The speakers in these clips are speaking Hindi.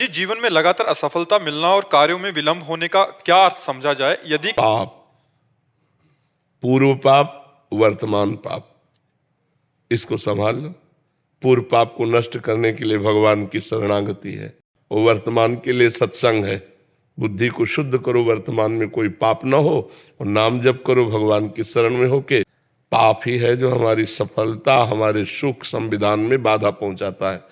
जी, जीवन में लगातार असफलता मिलना और कार्यों में विलंब होने का क्या अर्थ समझा जाए? यदि पाप, पूर्व पाप, वर्तमान पाप, इसको संभाल लो। पूर्व पाप को नष्ट करने के लिए भगवान की शरणागति है, वो वर्तमान के लिए सत्संग है। बुद्धि को शुद्ध करो, वर्तमान में कोई पाप ना हो, और नाम जप करो भगवान की शरण में होके। पाप ही है जो हमारी सफलता, हमारे सुख संविधान में बाधा पहुंचाता है।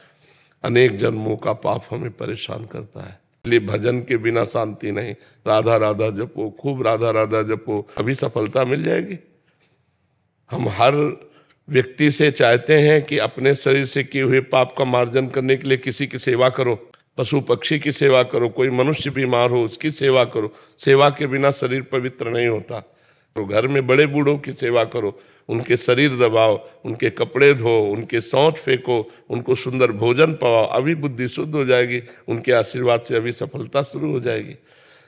अनेक जन्मों का पाप हमें परेशान करता है। इसलिए भजन के बिना शांति नहीं। राधा राधा जपो, खूब राधा राधा जपो, अभी सफलता मिल जाएगी। हम हर व्यक्ति से चाहते हैं कि अपने शरीर से किए हुए पाप का मार्जन करने के लिए किसी की सेवा करो, पशु पक्षी की सेवा करो, कोई मनुष्य बीमार हो उसकी सेवा करो। सेवा के बिना शरीर पवित्र नहीं होता। तो घर में बड़े बूढ़ों की सेवा करो, उनके शरीर दबाओ, उनके कपड़े धो, उनके सौंठ फेंको, उनको सुंदर भोजन पाओ, अभी बुद्धि शुद्ध हो जाएगी। उनके आशीर्वाद से अभी सफलता शुरू हो जाएगी।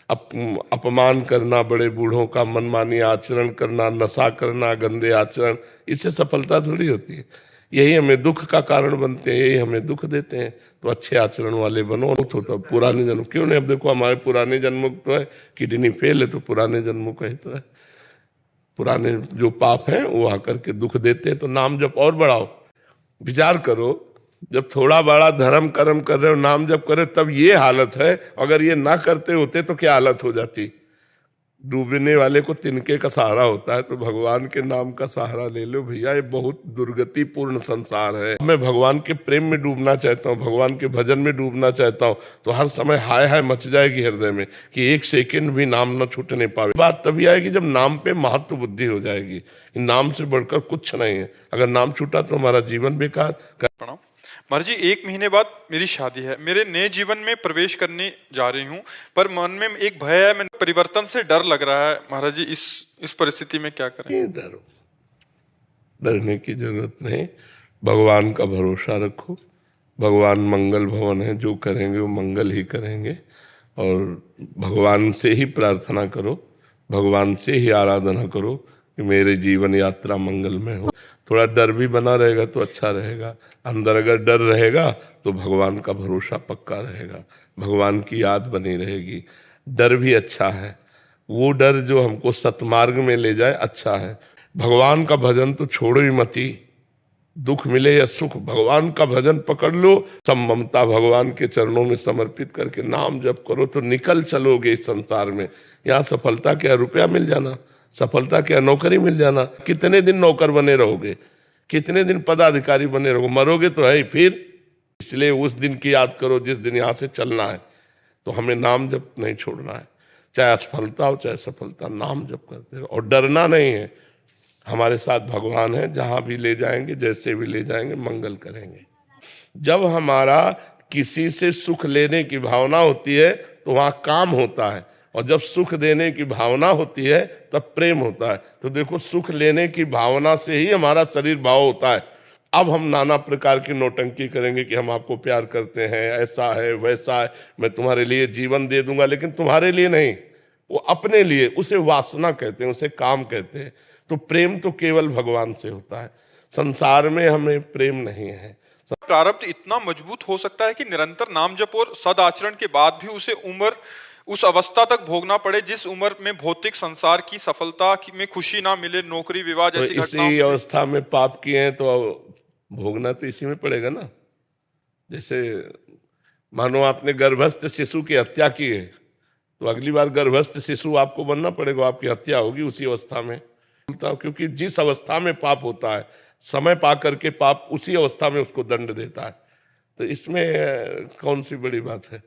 अपमान करना, बड़े बूढ़ों का मनमानी आचरण करना, नशा करना, गंदे आचरण, इससे सफलता थोड़ी होती है। यही हमें दुख का कारण बनते हैं, यही हमें दुख देते हैं। तो अच्छे आचरण वाले बनो। तो पुराने जन्म क्यों नहीं? अब देखो हमारे पुराने जन्मों तो है, किडनी फेल है तो पुराने जन्मों का ही तो है। पुराने जो पाप हैं वो आकर के दुख देते हैं। तो नाम जप और बढ़ाओ। विचार करो, जब थोड़ा बड़ा धर्म कर्म कर रहे हो, नाम जप कर रहे हो, तब ये हालत है। अगर ये ना करते होते तो क्या हालत हो जाती? डूबने वाले को तिनके का सहारा होता है, तो भगवान के नाम का सहारा ले लो भैया। ये बहुत दुर्गतिपूर्ण संसार है। मैं भगवान के प्रेम में डूबना चाहता हूँ, भगवान के भजन में डूबना चाहता हूँ, तो हर समय हाय हाय मच जाएगी हृदय में कि एक सेकंड भी नाम न छूटने पावे। बात तभी आएगी जब नाम पे महत्व बुद्धि हो जाएगी। नाम से बढ़कर कुछ नहीं है। अगर नाम छूटा तो हमारा जीवन बेकार। प्रणाम महाराज जी, 1 महीने बाद मेरी शादी है। मेरे नए जीवन में प्रवेश करने जा रही हूँ, पर मन में एक भय है, मैं परिवर्तन से डर लग रहा है। महाराज जी, इस परिस्थिति में क्या करें? डरो, डरने की जरूरत नहीं। भगवान का भरोसा रखो। भगवान मंगल भवन है, जो करेंगे वो मंगल ही करेंगे। और भगवान से ही प्रार्थना करो, भगवान से ही आराधना करो कि मेरे जीवन यात्रा मंगलमय हो। थोड़ा डर भी बना रहेगा तो अच्छा रहेगा। अंदर अगर डर रहेगा तो भगवान का भरोसा पक्का रहेगा, भगवान की याद बनी रहेगी। डर भी अच्छा है, वो डर जो हमको सतमार्ग में ले जाए अच्छा है। भगवान का भजन तो छोड़ो ही मती। दुख मिले या सुख, भगवान का भजन पकड़ लो। सब ममता भगवान के चरणों में समर्पित करके नाम जप करो तो निकल चलोगे इस संसार में। यहाँ सफलता क्या रुपया मिल जाना, सफलता क्या नौकरी मिल जाना। कितने दिन नौकर बने रहोगे, कितने दिन पदाधिकारी बने रहोगे? मरोगे तो है ही फिर। इसलिए उस दिन की याद करो जिस दिन यहाँ से चलना है। तो हमें नाम जप नहीं छोड़ना है, चाहे असफलता हो चाहे सफलता, नाम जप करते रहो। और डरना नहीं है, हमारे साथ भगवान है, जहां भी ले जाएंगे, जैसे भी ले जाएंगे, मंगल करेंगे। जब हमारा किसी से सुख लेने की भावना होती है तो वहां काम होता है, और जब सुख देने की भावना होती है तब प्रेम होता है। तो देखो, सुख लेने की भावना से ही हमारा शरीर भाव होता है। अब हम नाना प्रकार की नौटंकी करेंगे कि हम आपको प्यार करते हैं, ऐसा है वैसा है, मैं तुम्हारे लिए जीवन दे दूंगा, लेकिन तुम्हारे लिए नहीं, वो अपने लिए। उसे वासना कहते हैं, उसे काम कहते हैं। तो प्रेम तो केवल भगवान से होता है, संसार में हमें प्रेम नहीं है। प्रारब्ध इतना मजबूत हो सकता है कि निरंतर नाम जप और सदाचरण के बाद भी उसे उस अवस्था तक भोगना पड़े जिस उम्र में भौतिक संसार की सफलता में खुशी ना मिले, नौकरी विवाह जैसी तो घटनाओं इसी अवस्था में पाप किए हैं तो भोगना तो इसी में पड़ेगा ना। जैसे मानो आपने गर्भस्थ शिशु की हत्या की है, तो अगली बार गर्भस्थ शिशु आपको बनना पड़ेगा, आपकी हत्या होगी उसी अवस्था में। क्योंकि जिस अवस्था में पाप होता है, समय पा करके पाप उसी अवस्था में उसको दंड देता है। तो इसमें कौन सी बड़ी बात है?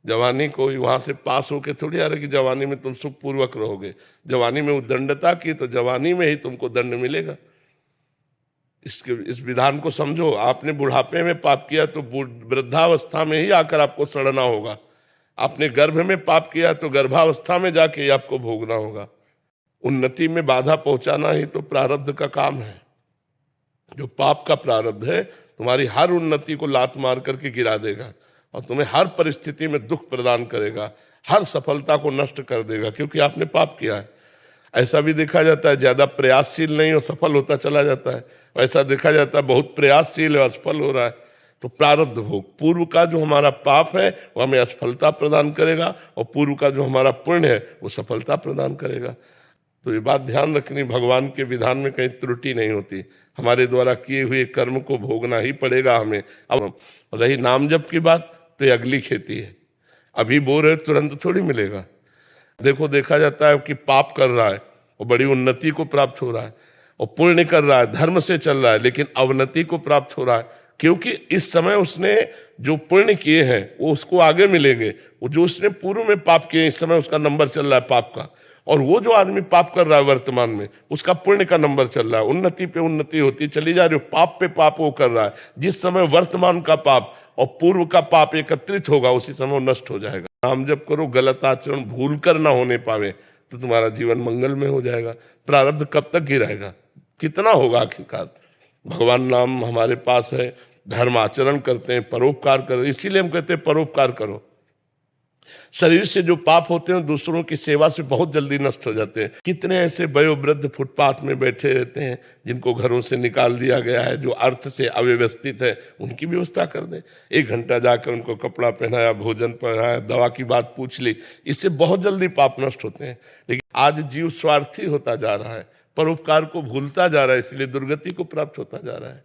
जवानी को वहां से पास होके थोड़ी आ रहा कि जवानी में तुम सुखपूर्वक रहोगे। जवानी में उद्दंडता की तो जवानी में ही तुमको दंड मिलेगा। इस विधान को समझो। आपने बुढ़ापे में पाप किया तो वृद्धावस्था में ही आकर आपको सड़ना होगा। आपने गर्भ में पाप किया तो गर्भावस्था में जाके आपको भोगना होगा। उन्नति में बाधा पहुंचाना ही तो प्रारब्ध का काम है। जो पाप का प्रारब्ध है तुम्हारी हर उन्नति को लात मार करके गिरा देगा, और तुम्हें हर परिस्थिति में दुख प्रदान करेगा, हर सफलता को नष्ट कर देगा, क्योंकि आपने पाप किया है। ऐसा भी देखा जाता है ज्यादा प्रयासशील नहीं और सफल होता चला जाता है, ऐसा देखा जाता है बहुत प्रयासशील है असफल हो रहा है। तो प्रारब्ध भोग, पूर्व का जो हमारा पाप है वो हमें असफलता प्रदान करेगा और पूर्व का जो हमारा पुण्य है वो सफलता प्रदान करेगा। तो ये बात ध्यान रखनी, भगवान के विधान में कहीं त्रुटि नहीं होती। हमारे द्वारा किए हुए कर्म को भोगना ही पड़ेगा हमें। अब रही नाम जप की बात, तो ये अगली खेती है। अभी बो रहे तुरंत थोड़ी मिलेगा। देखो, देखा जाता है कि पाप कर रहा है और बड़ी उन्नति को प्राप्त हो रहा है, और पुण्य कर रहा है, धर्म से चल रहा है, लेकिन अवनति को प्राप्त हो रहा है, क्योंकि इस समय उसने जो पुण्य किए हैं वो उसको आगे मिलेंगे। वो जो उसने पूर्व में पाप किए, इस समय उसका नंबर चल रहा है पाप का, और वो जो आदमी पाप कर रहा है वर्तमान में, उसका पुण्य का नंबर चल रहा है। उन्नति पे उन्नति होती चली जा रही है, पाप पे पाप वो कर रहा है। जिस समय वर्तमान का पाप और पूर्व का पाप एकत्रित होगा, उसी समय वो नष्ट हो जाएगा। नाम जप करो, गलत आचरण भूल कर ना होने पावे, तो तुम्हारा जीवन मंगल में हो जाएगा। प्रारब्ध कब तक गिराएगा, कितना होगा आखिरकार। भगवान नाम हमारे पास है, धर्म आचरण करते हैं, परोपकार करो, इसीलिए हम कहते हैं परोपकार करो। शरीर से जो पाप होते हैं दूसरों की सेवा से बहुत जल्दी नष्ट हो जाते हैं। कितने ऐसे वयोवृद्ध फुटपाथ में बैठे रहते हैं जिनको घरों से निकाल दिया गया है, जो अर्थ से अव्यवस्थित है, उनकी व्यवस्था कर दें। 1 घंटा जाकर उनको कपड़ा पहनाया, भोजन पहनाया, दवा की बात पूछ ली, इससे बहुत जल्दी पाप नष्ट होते हैं। लेकिन आज जीव स्वार्थी होता जा रहा है, परोपकार को भूलता जा रहा है, इसलिए दुर्गति को प्राप्त होता जा रहा है।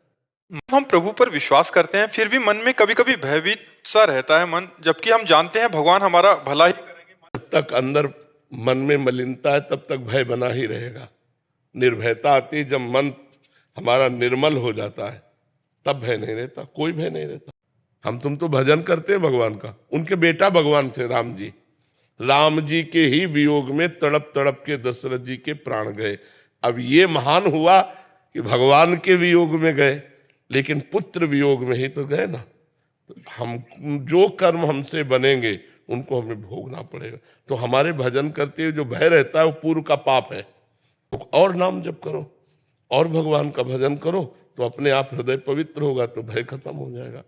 हम प्रभु पर विश्वास करते हैं, फिर भी मन में कभी कभी भयभीत सा रहता है मन, जबकि हम जानते हैं भगवान हमारा भला ही करेंगे। जब तक अंदर मन में मलिनता है तब तक भय बना ही रहेगा। निर्भयता आती जब मन हमारा निर्मल हो जाता है, तब भय नहीं रहता, कोई भय नहीं रहता। हम तुम तो भजन करते हैं भगवान का। उनके बेटा भगवान थे राम जी। राम जी के ही वियोग में तड़प तड़प के दशरथ जी के प्राण गए। अब ये महान हुआ कि भगवान के वियोग में गए, लेकिन पुत्र वियोग में ही तो गए ना। हम जो कर्म हमसे बनेंगे उनको हमें भोगना पड़ेगा। तो हमारे भजन करते हुए जो भय रहता है वो पूर्व का पाप है। तो और नाम जप करो और भगवान का भजन करो, तो अपने आप हृदय पवित्र होगा, तो भय खत्म हो जाएगा।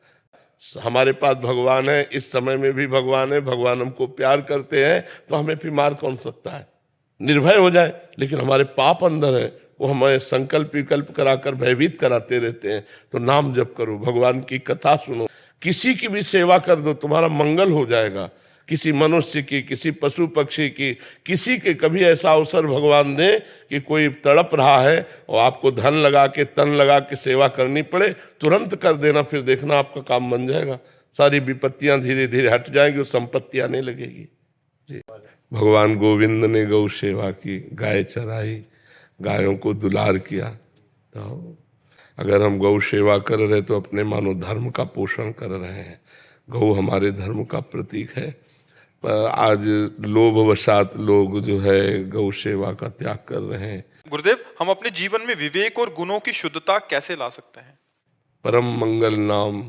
हमारे पास भगवान है, इस समय में भी भगवान है, भगवान हमको प्यार करते हैं, तो हमें फिर मार कौन सकता है। निर्भय हो जाए, लेकिन हमारे पाप अंदर है, वो हमें संकल्प विकल्प कराकर भयभीत कराते रहते हैं। तो नाम जप करो, भगवान की कथा सुनो, किसी की भी सेवा कर दो, तुम्हारा मंगल हो जाएगा। किसी मनुष्य की, किसी पशु पक्षी की, किसी के कभी ऐसा अवसर भगवान दे कि कोई तड़प रहा है और आपको धन लगा के, तन लगा के सेवा करनी पड़े, तुरंत कर देना, फिर देखना आपका काम बन जाएगा। सारी विपत्तियां धीरे धीरे हट जाएंगी और संपत्ति आने लगेगी। जी, भगवान गोविंद ने गौ सेवा की, गाय चराई, गायों को दुलार किया। तो अगर हम गौ सेवा कर रहे तो अपने मानो धर्म का पोषण कर रहे हैं। गौ हमारे धर्म का प्रतीक है। आज लोभवशात लोग जो है गौ सेवा का त्याग कर रहे हैं। गुरुदेव, हम अपने जीवन में विवेक और गुणों की शुद्धता कैसे ला सकते हैं? परम मंगल नाम,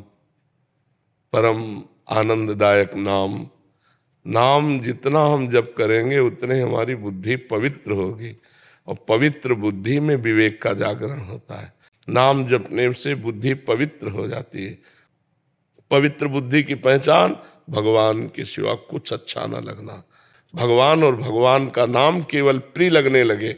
परम आनंददायक नाम, नाम जितना हम जप करेंगे उतने हमारी बुद्धि पवित्र होगी, और पवित्र बुद्धि में विवेक का जागरण होता है। नाम जपने से बुद्धि पवित्र हो जाती है। पवित्र बुद्धि की पहचान भगवान के सिवा कुछ अच्छा न लगना। भगवान और भगवान का नाम केवल प्रिय लगने लगे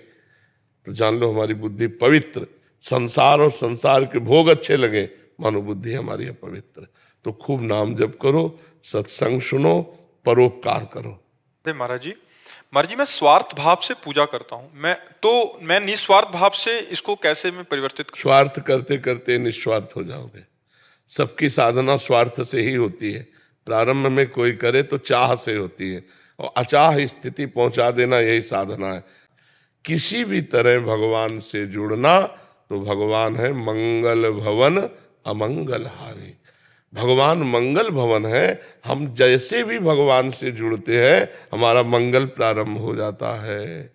तो जान लो हमारी बुद्धि पवित्र। संसार और संसार के भोग अच्छे लगे, मानो बुद्धि हमारी अपवित्र। तो खूब नाम जप करो, सत्संग सुनो, परोपकार करो। महाराज जी, मैं स्वार्थ भाव से पूजा करता हूँ, मैं निस्वार्थ भाव से इसको कैसे मैं परिवर्तित करूं? स्वार्थ करते करते निस्वार्थ हो जाओगे। सबकी साधना स्वार्थ से ही होती है। प्रारंभ में कोई करे तो चाह से होती है, और अचाह स्थिति पहुंचा देना यही साधना है। किसी भी तरह भगवान से जुड़ना तो भगवान है मंगल भवन अमंगल हारी। भगवान मंगल भवन है। हम जैसे भी भगवान से जुड़ते हैं हमारा मंगल प्रारंभ हो जाता है।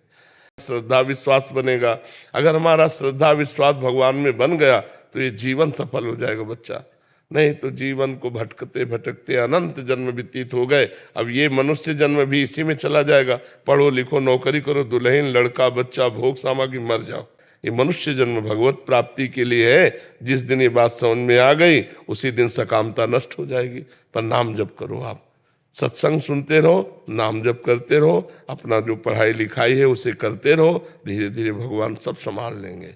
श्रद्धा विश्वास बनेगा। अगर हमारा श्रद्धा विश्वास भगवान में बन गया तो ये जीवन सफल हो जाएगा बच्चा। नहीं तो जीवन को भटकते भटकते अनंत जन्म व्यतीत हो गए। अब ये मनुष्य जन्म भी इसी में चला जाएगा। पढ़ो लिखो, नौकरी करो, दुल्हन लड़का बच्चा भोग सामग्री, मर जाओ। ये मनुष्य जन्म भगवत प्राप्ति के लिए है। जिस दिन ये बात समझ में आ गई उसी दिन सकामता नष्ट हो जाएगी। पर नाम जप करो, आप सत्संग सुनते रहो, नाम जप करते रहो, अपना जो पढ़ाई लिखाई है उसे करते रहो। धीरे धीरे भगवान सब संभाल लेंगे।